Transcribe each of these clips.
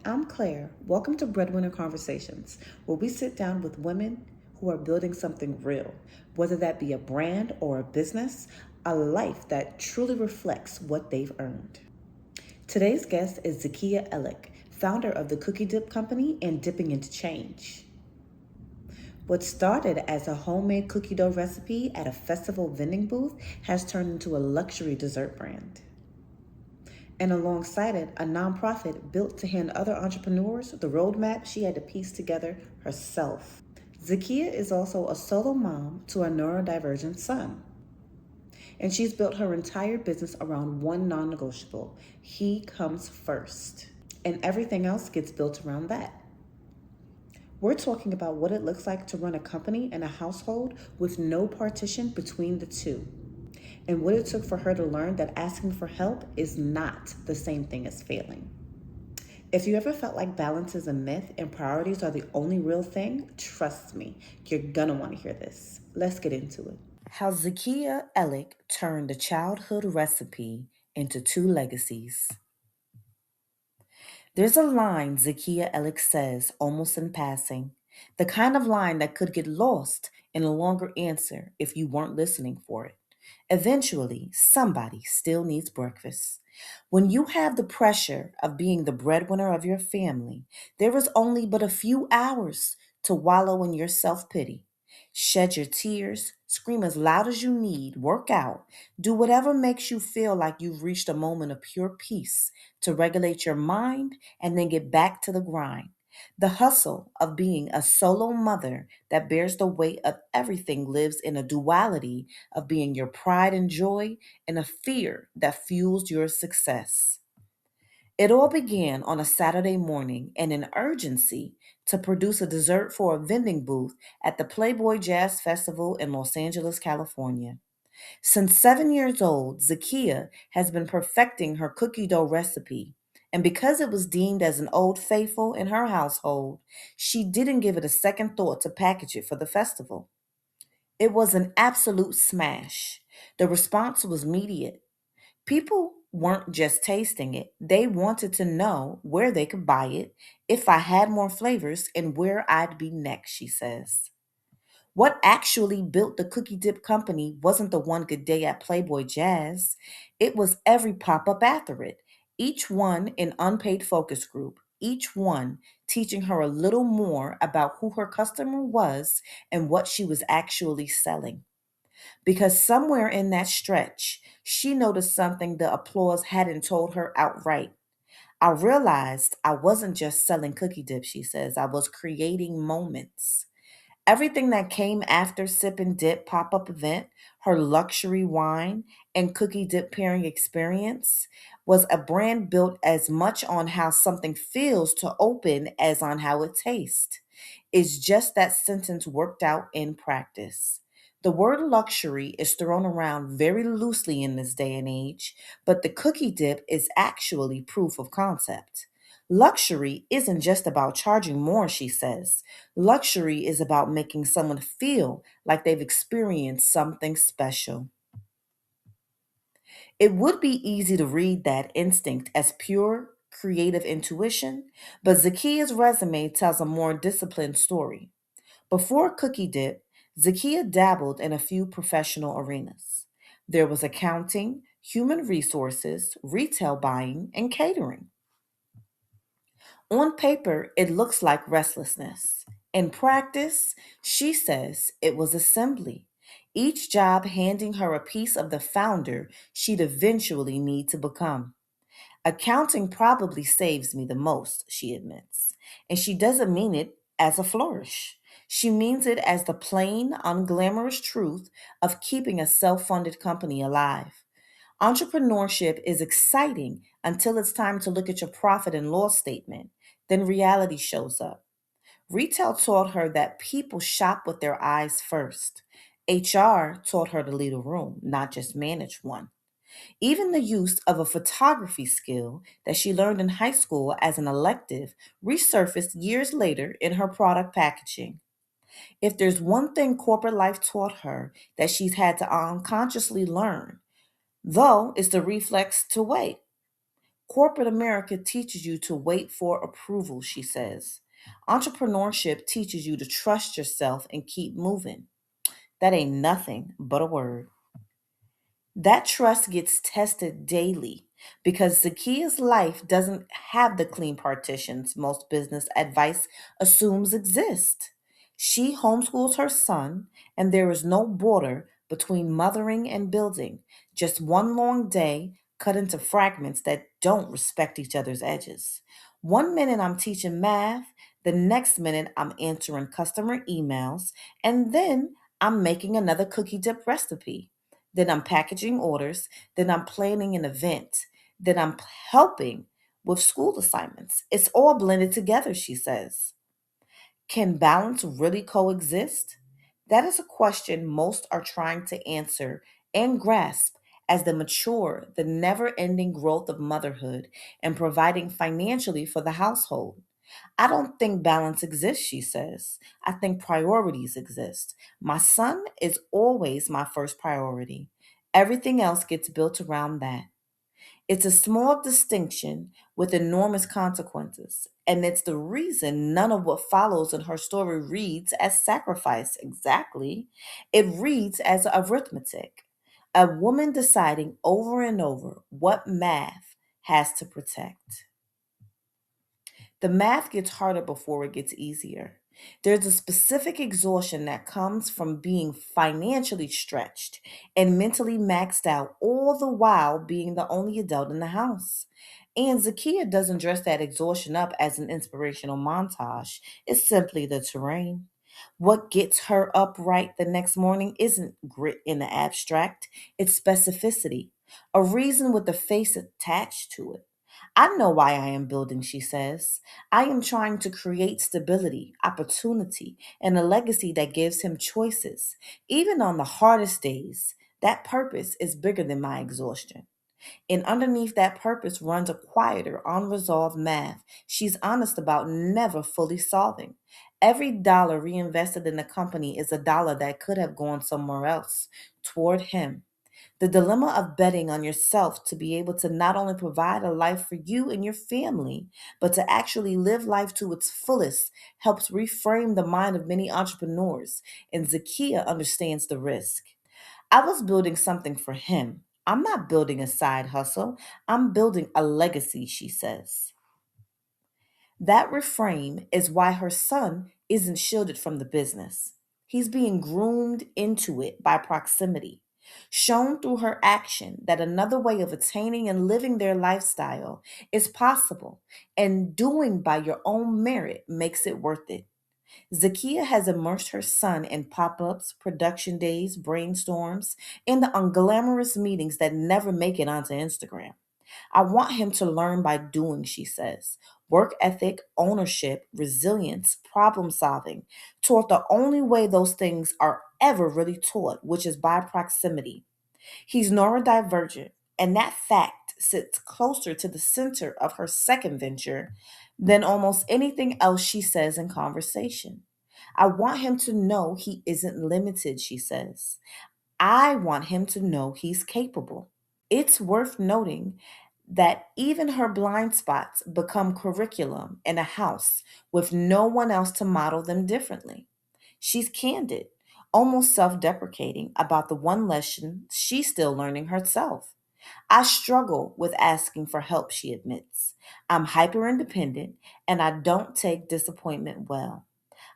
I'm Claire. Welcome to Breadwinner Conversations, where we sit down with women who are building something real, whether that be a brand or a business, a life that truly reflects what they've earned. Today's guest is Zakiya Ellick, founder of the Cookie Dip Company and Dipping into Change. What started as a homemade cookie dough recipe at a festival vending booth has turned into a luxury dessert brand. And alongside it, a nonprofit built to hand other entrepreneurs the roadmap she had to piece together herself. Zakiya is also a solo mom to a neurodivergent son, and she's built her entire business around one non negotiable: he comes first. And everything else gets built around that. We're talking about what it looks like to run a company and a household with no partition between the two, and what it took for her to learn that asking for help is not the same thing as failing. If you ever felt like balance is a myth and priorities are the only real thing, trust me, you're gonna want to hear this. Let's get into it. How Zakiya Ellick turned a childhood recipe into two legacies. There's a line Zakiya Ellick says almost in passing, the kind of line that could get lost in a longer answer if you weren't listening for it. Eventually, somebody still needs breakfast. When you have the pressure of being the breadwinner of your family, there is only but a few hours to wallow in your self pity. Shed your tears, scream as loud as you need, work out, do whatever makes you feel like you've reached a moment of pure peace to regulate your mind and then get back to the grind. The hustle of being a solo mother that bears the weight of everything lives in a duality of being your pride and joy and a fear that fuels your success. It all began on a Saturday morning in an urgency to produce a dessert for a vending booth at the Playboy Jazz Festival in Los Angeles, California. Since 7 years old, Zakiya has been perfecting her cookie dough recipe. And because it was deemed as an old faithful in her household, she didn't give it a second thought to package it for the festival. It was an absolute smash. The response was immediate. People weren't just tasting it, they wanted to know where they could buy it, if I had more flavors, and where I'd be next, she says. What actually built the Cookie Dip Company wasn't the one good day at Playboy Jazz. It was every pop up after it, each one an unpaid focus group, each one teaching her a little more about who her customer was and what she was actually selling. Because somewhere in that stretch, she noticed something the applause hadn't told her outright. I realized I wasn't just selling cookie dip, she says, I was creating moments. Everything that came after Sip and Dip pop up event, her luxury wine and cookie dip pairing experience, was a brand built as much on how something feels to open as on how it tastes. It's just that sentence worked out in practice. The word luxury is thrown around very loosely in this day and age, but the cookie dip is actually proof of concept. Luxury isn't just about charging more, she says. Luxury is about making someone feel like they've experienced something special. It would be easy to read that instinct as pure creative intuition, but Zakiya's resume tells a more disciplined story. Before Cookie Dip, Zakiya dabbled in a few professional arenas. There was accounting, human resources, retail buying, and catering. On paper, it looks like restlessness. In practice, she says it was assembly. Each job handing her a piece of the founder she'd eventually need to become. Accounting probably saves me the most, she admits. And she doesn't mean it as a flourish. She means it as the plain, unglamorous truth of keeping a self funded company alive. Entrepreneurship is exciting until it's time to look at your profit and loss statement. Then reality shows up. Retail taught her that people shop with their eyes first. HR taught her to lead a room, not just manage one. Even the use of a photography skill that she learned in high school as an elective resurfaced years later in her product packaging. If there's one thing corporate life taught her that she's had to unconsciously learn, though, it's the reflex to wait. Corporate America teaches you to wait for approval, she says. Entrepreneurship teaches you to trust yourself and keep moving. That ain't nothing but a word. That trust gets tested daily because Zakiya's life doesn't have the clean partitions most business advice assumes exist. She homeschools her son, and there is no border between mothering and building, just one long day cut into fragments that don't respect each other's edges. One minute I'm teaching math, the next minute I'm answering customer emails, and then I'm making another cookie dip recipe. Then I'm packaging orders, then I'm planning an event, then I'm helping with school assignments. It's all blended together, she says. Can balance really coexist? That is a question most are trying to answer and grasp as they mature the never ending growth of motherhood and providing financially for the household. I don't think balance exists, she says. I think priorities exist. My son is always my first priority. Everything else gets built around that. It's a small distinction with enormous consequences, and it's the reason none of what follows in her story reads as sacrifice exactly. It reads as arithmetic. A woman deciding over and over what math has to protect. The math gets harder before it gets easier. There's a specific exhaustion that comes from being financially stretched and mentally maxed out, all the while being the only adult in the house. And Zakiya doesn't dress that exhaustion up as an inspirational montage, it's simply the terrain. What gets her upright the next morning isn't grit in the abstract, it's specificity, a reason with a face attached to it. I know why I am building, she says. I am trying to create stability, opportunity, and a legacy that gives him choices. Even on the hardest days, that purpose is bigger than my exhaustion. And underneath that purpose runs a quieter, unresolved math she's honest about never fully solving. Every dollar reinvested in the company is a dollar that could have gone somewhere else, toward him. The dilemma of betting on yourself to be able to not only provide a life for you and your family, but to actually live life to its fullest helps reframe the mind of many entrepreneurs, and Zakiya understands the risk. I was building something for him. I'm not building a side hustle. I'm building a legacy, she says. That reframe is why her son isn't shielded from the business. He's being groomed into it by proximity, shown through her action that another way of attaining and living their lifestyle is possible, and doing by your own merit makes it worth it. Zakiya has immersed her son in pop ups, production days, brainstorms, and the unglamorous meetings that never make it onto Instagram. I want him to learn by doing, she says. Work ethic, ownership, resilience, problem solving, taught the only way those things are ever really taught, which is by proximity. He's neurodivergent, and that fact sits closer to the center of her second venture than almost anything else she says in conversation. I want him to know he isn't limited, she says. I want him to know he's capable. It's worth noting that even her blind spots become curriculum in a house with no one else to model them differently. She's candid, almost self deprecating about the one lesson she's still learning herself. I struggle with asking for help, she admits. I'm hyper independent and I don't take disappointment well.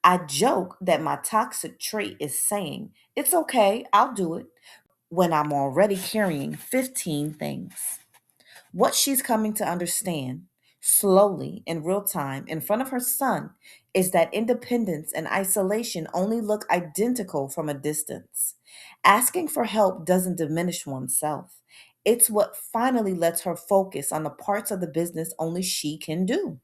I joke that my toxic trait is saying, it's okay, I'll do it, when I'm already carrying 15 things. What she's coming to understand, slowly in real time, in front of her son, is that independence and isolation only look identical from a distance. Asking for help doesn't diminish oneself. It's what finally lets her focus on the parts of the business only she can do.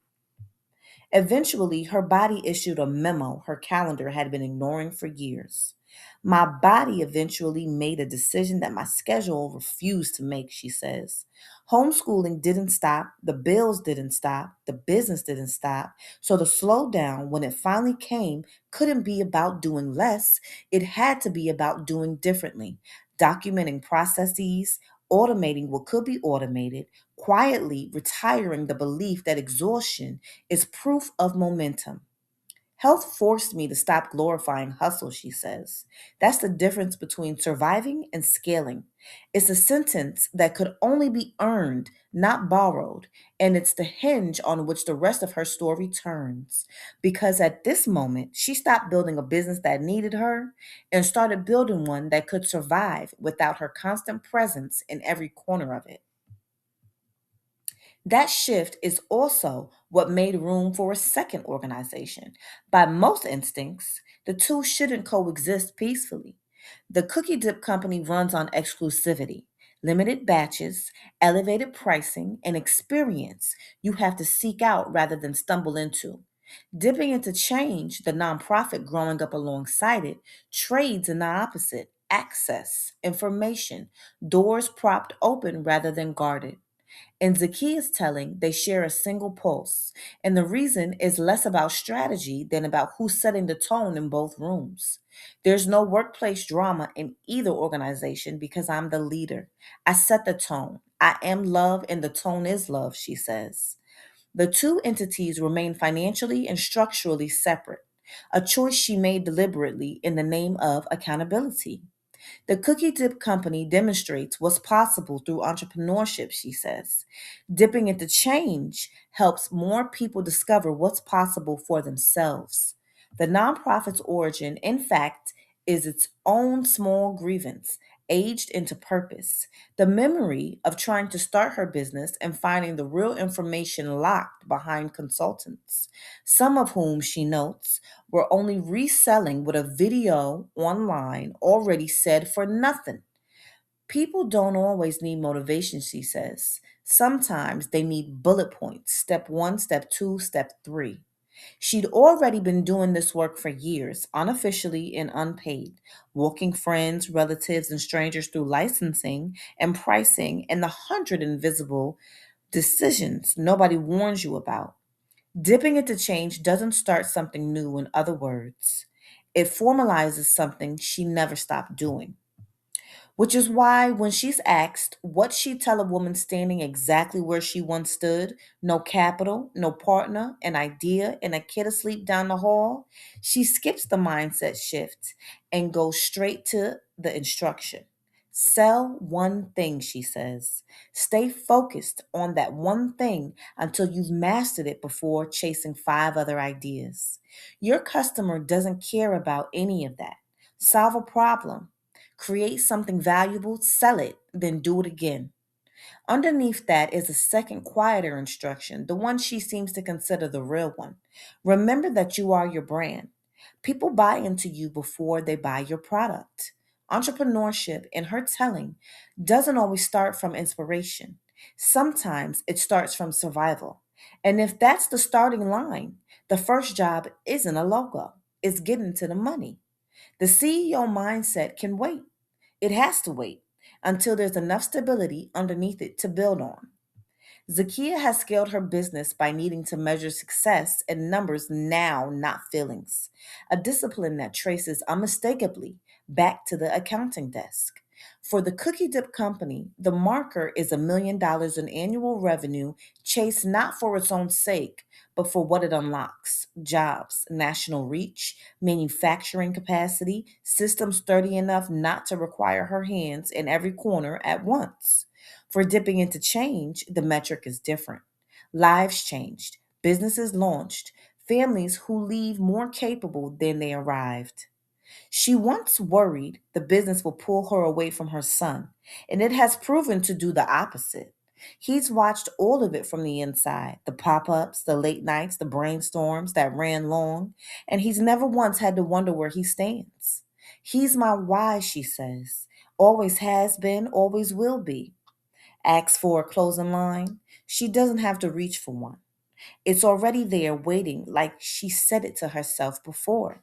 Eventually, her body issued a memo her calendar had been ignoring for years. My body eventually made a decision that my schedule refused to make, she says. Homeschooling didn't stop, the bills didn't stop, the business didn't stop. So the slowdown, when it finally came, couldn't be about doing less. It had to be about doing differently, documenting processes, automating what could be automated, quietly retiring the belief that exhaustion is proof of momentum. Health forced me to stop glorifying hustle, she says. That's the difference between surviving and scaling. It's a sentence that could only be earned, not borrowed, and it's the hinge on which the rest of her story turns. Because at this moment, she stopped building a business that needed her and started building one that could survive without her constant presence in every corner of it. That shift is also what made room for a second organization. By most instincts, the two shouldn't coexist peacefully. The cookie dip company runs on exclusivity, limited batches, elevated pricing, and experience you have to seek out rather than stumble into. Dipping into change, the nonprofit growing up alongside it, trades in the opposite access, information, doors propped open rather than guarded. In Zakiya's telling, they share a single pulse, and the reason is less about strategy than about who's setting the tone in both rooms. There's no workplace drama in either organization because I'm the leader. I set the tone. I am love, and the tone is love, she says. The two entities remain financially and structurally separate, a choice she made deliberately in the name of accountability. The Cookie Dip Company demonstrates what's possible through entrepreneurship, she says. Dipping into change helps more people discover what's possible for themselves. The nonprofit's origin, in fact, is its own small grievance, aged into purpose. The memory of trying to start her business and finding the real information locked behind consultants, some of whom, she notes, were only reselling what a video online already said for nothing. People don't always need motivation, she says. Sometimes they need bullet points step one, step two, step three. She'd already been doing this work for years, unofficially and unpaid, walking friends, relatives, and strangers through licensing and pricing and the hundred invisible decisions nobody warns you about. Dipping into change doesn't start something new, in other words. It formalizes something she never stopped doing. Which is why, when she's asked what she'd tell a woman standing exactly where she once stood, no capital, no partner, an idea, and a kid asleep down the hall, she skips the mindset shift and goes straight to the instruction. Sell one thing, she says. Stay focused on that one thing until you've mastered it before chasing five other ideas. Your customer doesn't care about any of that. Solve a problem, create something valuable, sell it, then do it again. Underneath that is a second, quieter instruction, the one she seems to consider the real one. Remember that you are your brand. People buy into you before they buy your product. Entrepreneurship, in her telling, doesn't always start from inspiration. Sometimes it starts from survival. And if that's the starting line, the first job isn't a logo, it's getting to the money. The CEO mindset can wait. It has to wait until there's enough stability underneath it to build on. Zakiya has scaled her business by needing to measure success in numbers now, not feelings, a discipline that traces unmistakably back to the accounting desk. For the Cookie Dip Company, the marker is $1 million in annual revenue, chased not for its own sake, but for what it unlocks: jobs, national reach, manufacturing capacity, systems sturdy enough not to require her hands in every corner at once. For dipping into change, the metric is different. Lives changed, businesses launched, families who leave more capable than they arrived. She once worried the business will pull her away from her son, and it has proven to do the opposite. He's watched all of it from the inside: the pop ups, the late nights, the brainstorms that ran long, and he's never once had to wonder where he stands. He's my why, she says. Always has been, always will be. Asks for a closing line. She doesn't have to reach for one. It's already there waiting, like she said it to herself before.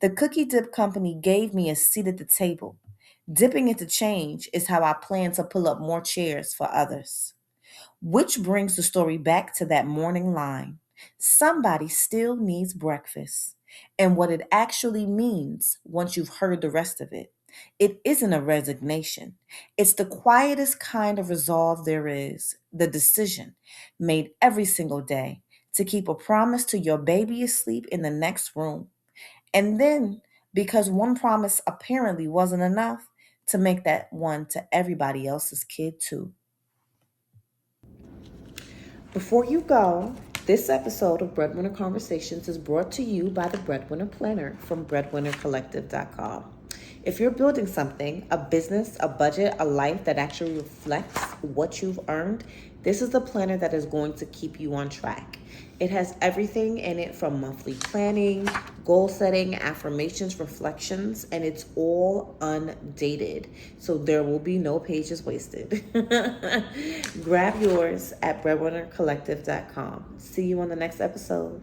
The Cookie Dip Company gave me a seat at the table. Dipping into change is how I plan to pull up more chairs for others. Which brings the story back to that morning line. Somebody still needs breakfast, and what it actually means once you've heard the rest of it. It isn't a resignation. It's the quietest kind of resolve there is, the decision made every single day to keep a promise to your baby asleep in the next room. And then, because one promise apparently wasn't enough, to make that one to everybody else's kid too. Before you go, this episode of Breadwinner Conversations is brought to you by the Breadwinner Planner from breadwinnercollective.com. If you're building something, a business, a budget, a life that actually reflects what you've earned, this is the planner that is going to keep you on track. It has everything in it from monthly planning, goal setting, affirmations, reflections, and it's all undated. So there will be no pages wasted. Grab yours at breadwinnercollective.com. See you on the next episode.